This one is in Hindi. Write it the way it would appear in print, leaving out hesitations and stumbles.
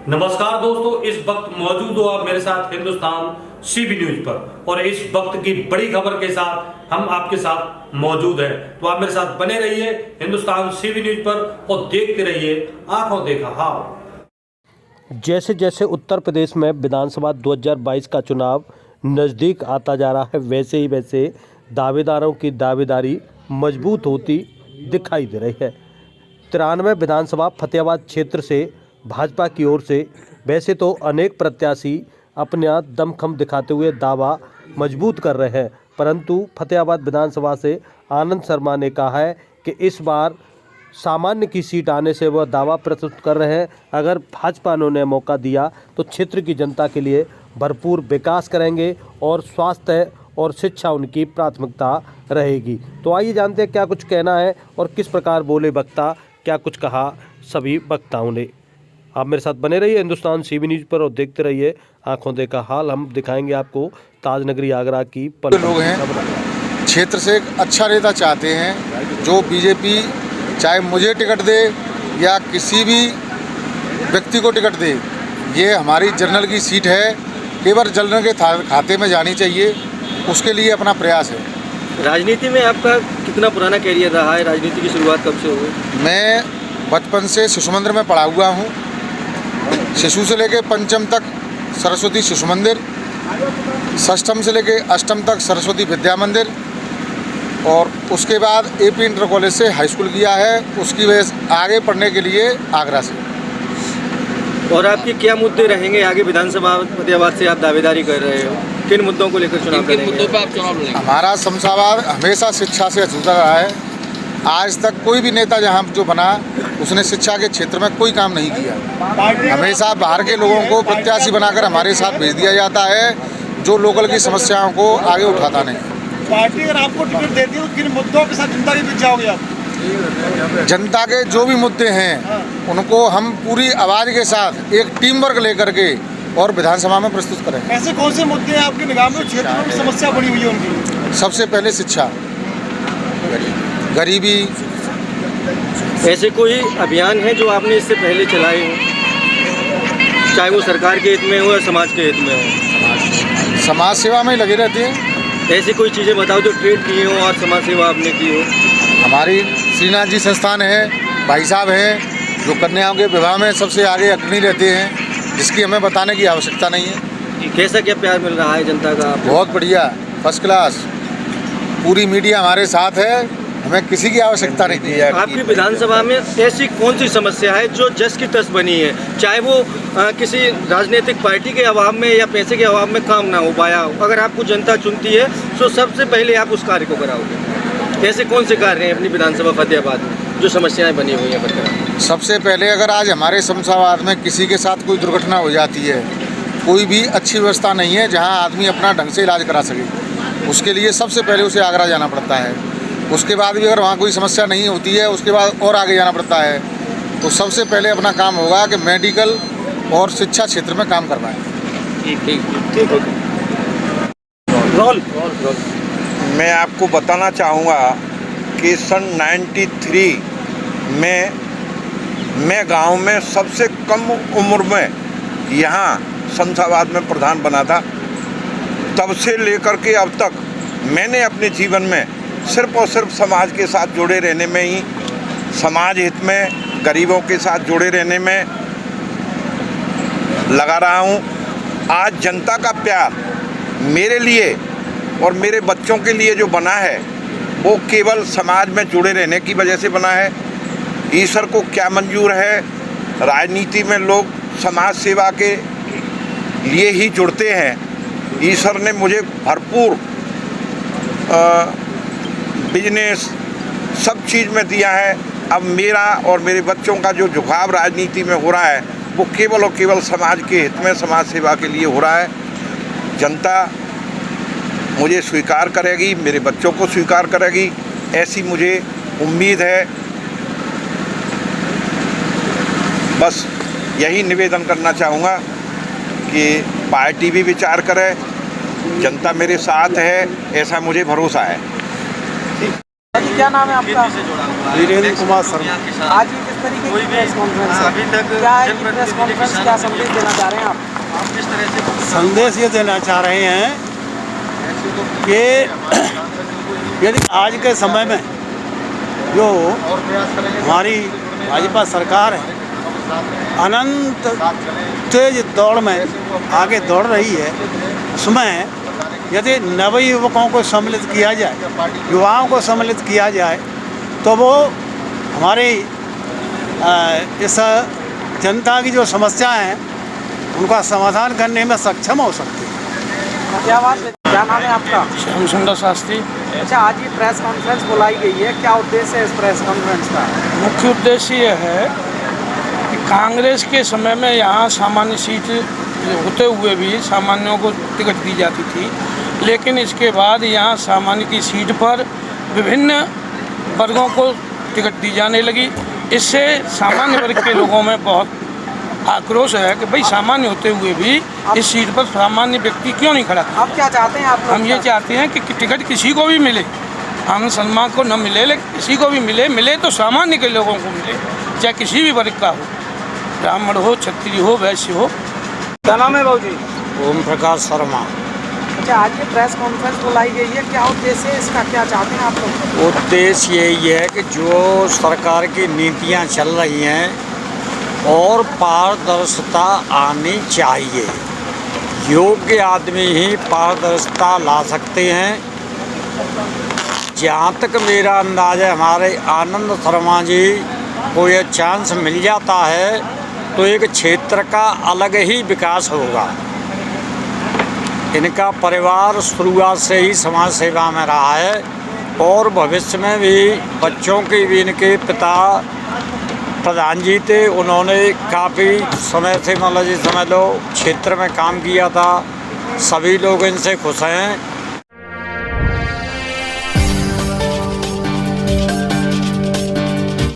नमस्कार दोस्तों, इस वक्त मौजूद हो आप मेरे साथ हिंदुस्तान सीबी न्यूज पर और इस वक्त की बड़ी खबर के साथ हम आपके साथ मौजूद हैं। तो आप मेरे साथ बने रहिए हिंदुस्तान सीबी न्यूज पर और देखते रहिए आंखों देखा हाल। जैसे जैसे उत्तर प्रदेश में विधानसभा 2022 का चुनाव नज़दीक आता जा रहा है, वैसे दावेदारों की दावेदारी मजबूत होती दिखाई दे रही है। 93 विधानसभा फतेहाबाद क्षेत्र से भाजपा की ओर से वैसे तो अनेक प्रत्याशी अपना दमखम दिखाते हुए दावा मजबूत कर रहे हैं, परंतु फतेहाबाद विधानसभा से आनंद शर्मा ने कहा है कि इस बार सामान्य की सीट आने से वह दावा प्रस्तुत कर रहे हैं। अगर भाजपा ने मौका दिया तो क्षेत्र की जनता के लिए भरपूर विकास करेंगे और स्वास्थ्य और शिक्षा उनकी प्राथमिकता रहेगी। तो आइए जानते हैं क्या कुछ कहना है और किस प्रकार बोले वक्ता, क्या कुछ कहा सभी वक्ताओं ने। आप मेरे साथ बने रहिए हिंदुस्तान सीबी न्यूज पर और देखते रहिए आंखों देखा हाल। हम दिखाएंगे आपको ताजनगरी आगरा की पल। लोग हैं क्षेत्र से एक अच्छा नेता चाहते हैं, जो बीजेपी चाहे मुझे टिकट दे या किसी भी व्यक्ति को टिकट दे, ये हमारी जनरल की सीट है, केवल जनरल के खाते में जानी चाहिए, उसके लिए अपना प्रयास है। राजनीति में आपका कितना पुराना कैरियर रहा है? राजनीति की शुरुआत कब से हुई? मैं बचपन से शिशु मंदिर में पढ़ा हुआ हूँ। शिशु से लेकर पंचम तक सरस्वती शिशु मंदिर, षष्ठम से लेकर अष्टम तक सरस्वती विद्या मंदिर और उसके बाद एपी इंटर कॉलेज से हाई स्कूल किया है। उसकी वजह से आगे पढ़ने के लिए आगरा से। और आपके क्या मुद्दे रहेंगे आगे? विधानसभा फतेहाबाद से आप दावेदारी कर रहे हो, किन मुद्दों को लेकर चुनाव करेंगे? मुद्दों पर आप चुनाव लड़ेंगे? हमारा शमशाबाद हमेशा शिक्षा से जुड़ा रहा है। आज तक कोई भी नेता जहाँ जो बना उसने शिक्षा के क्षेत्र में कोई काम नहीं किया। हमेशा बाहर के लोगों को प्रत्याशी बनाकर हमारे साथ भेज दिया जाता है, जो लोकल की समस्याओं को आगे उठाता नहीं। पार्टी अगर आपको टिकट देती है तो किन मुद्दों के साथ जनता के बीच जाओगे आप? जनता के जो भी मुद्दे हैं उनको हम पूरी आवाज़ के साथ एक टीम वर्क लेकर के और विधानसभा में प्रस्तुत करें। ऐसे कौन से मुद्दे हैं आपके निगाह में क्षेत्र में समस्या बनी हुई है उनकी? सबसे पहले शिक्षा, गरीबी। ऐसे कोई अभियान है जो आपने इससे पहले चलाए हो, चाहे वो सरकार के हित में हो या समाज के हित में हो? समाज सेवा में लगे रहते हैं। ऐसी कोई चीज़ें बताओ जो ट्रेड किए हो और समाज सेवा आपने की हो। हमारी श्रीनाथ जी संस्थान है, भाई साहब हैं जो कन्याओं के विवाह में सबसे आगे अग्रणी रहते हैं, जिसकी हमें बताने की आवश्यकता नहीं है। कैसा क्या प्यार मिल रहा है जनता का? बहुत बढ़िया, फर्स्ट क्लास। पूरी मीडिया हमारे साथ है, हमें किसी की आवश्यकता नहीं है। आपकी विधानसभा में ऐसी कौन सी समस्या है जो जस की तस बनी है, चाहे वो किसी राजनीतिक पार्टी के अभाव में या पैसे के अभाव में काम ना हो पाया हो? अगर आपको जनता चुनती है तो सबसे पहले आप उस कार्य को कराओगे। ऐसे कौन से कार्य हैं अपनी विधानसभा फतेहाबाद में जो समस्याएं बनी हुई हैं फतेहाबाद? सबसे पहले अगर आज हमारे शमशाबाद में किसी के साथ कोई दुर्घटना हो जाती है, कोई भी अच्छी व्यवस्था नहीं है जहाँ आदमी अपना ढंग से इलाज करा सके, उसके लिए सबसे पहले उसे आगरा जाना पड़ता है। उसके बाद भी अगर वहाँ कोई समस्या नहीं होती है, उसके बाद और आगे जाना पड़ता है। तो सबसे पहले अपना काम होगा कि मेडिकल और शिक्षा क्षेत्र में काम करवाएं। ठीक ओके। रोल। मैं आपको बताना चाहूँगा कि सन 93 में मैं गांव में सबसे कम उम्र में यहाँ शमशाबाद में प्रधान बना था। तब से लेकर के अब तक मैंने अपने जीवन में सिर्फ और सिर्फ समाज के साथ जुड़े रहने में ही, समाज हित में, गरीबों के साथ जुड़े रहने में लगा रहा हूँ। आज जनता का प्यार मेरे लिए और मेरे बच्चों के लिए जो बना है वो केवल समाज में जुड़े रहने की वजह से बना है। ईश्वर को क्या मंजूर है, राजनीति में लोग समाज सेवा के लिए ही जुड़ते हैं। ईश्वर ने मुझे भरपूर बिजनेस सब चीज़ में दिया है। अब मेरा और मेरे बच्चों का जो झुकाव राजनीति में हो रहा है वो केवल और केवल समाज के हित में, समाज सेवा के लिए हो रहा है। जनता मुझे स्वीकार करेगी, मेरे बच्चों को स्वीकार करेगी, ऐसी मुझे उम्मीद है। बस यही निवेदन करना चाहूँगा कि पार्टी भी विचार करे, जनता मेरे साथ है, ऐसा मुझे भरोसा है। क्या नाम है आपका? वीरेंद्र कुमार शर्मा। आज ये किस तरीके की प्रेस कॉन्फ्रेंस है? क्या है ये प्रेस कॉन्फ्रेंस, क्या संदेश देना चाह रहे हैं आप? संदेश ये देना चाह रहे हैं कि यदि आज के समय में जो हमारी भाजपा सरकार है अनंत तेज दौड़ में आगे दौड़ रही है, उसमें यदि नवयुवकों को सम्मिलित किया जाए, युवाओं को सम्मिलित किया जाए, तो वो हमारी इस जनता की जो समस्याएं हैं उनका समाधान करने में सक्षम हो सकती है। क्या बात है, क्या नाम है आपका? श्याम सुंदर शास्त्री। अच्छा, आज ये प्रेस कॉन्फ्रेंस बुलाई गई है, क्या उद्देश्य है इस प्रेस कॉन्फ्रेंस का? मुख्य उद्देश्य ये है कि कांग्रेस के समय में यहाँ सामान्य सीट होते हुए भी सामान्यों को टिकट दी जाती थी, लेकिन इसके बाद यहाँ सामान्य की सीट पर विभिन्न वर्गों को टिकट दी जाने लगी। इससे सामान्य वर्ग के लोगों में बहुत आक्रोश है कि भाई सामान्य होते हुए भी इस सीट पर सामान्य व्यक्ति क्यों नहीं खड़ा। आप क्या चाहते हैं? आप हम ये चाहते हैं कि टिकट किसी को भी मिले, आनंद सलमान को न मिले, लेकिन किसी को भी मिले तो सामान्य के लोगों को मिले, चाहे किसी भी वर्ग का हो, ब्राह्मण हो, क्षत्रिय हो, वैश्य हो। क्या नाम है बाबू जी? ओम प्रकाश शर्मा। अच्छा, आज ये प्रेस कॉन्फ्रेंस बुलाई गई है, क्या उद्देश्य है इसका, क्या चाहते हैं आप लोग? उद्देश्य यही है कि जो सरकार की नीतियां चल रही हैं और पारदर्शिता आनी चाहिए। योग्य आदमी ही पारदर्शिता ला सकते हैं। जहाँ तक मेरा अंदाज़ है, हमारे आनंद शर्मा जी को यह चांस मिल जाता है तो एक क्षेत्र का अलग ही विकास होगा। इनका परिवार शुरुआत से ही समाज सेवा में रहा है और भविष्य में भी बच्चों के भी इनके पिता प्रधान जी थे, उन्होंने काफ़ी समय से मतलब समझ लो क्षेत्र में काम किया था। सभी लोग इनसे खुश हैं।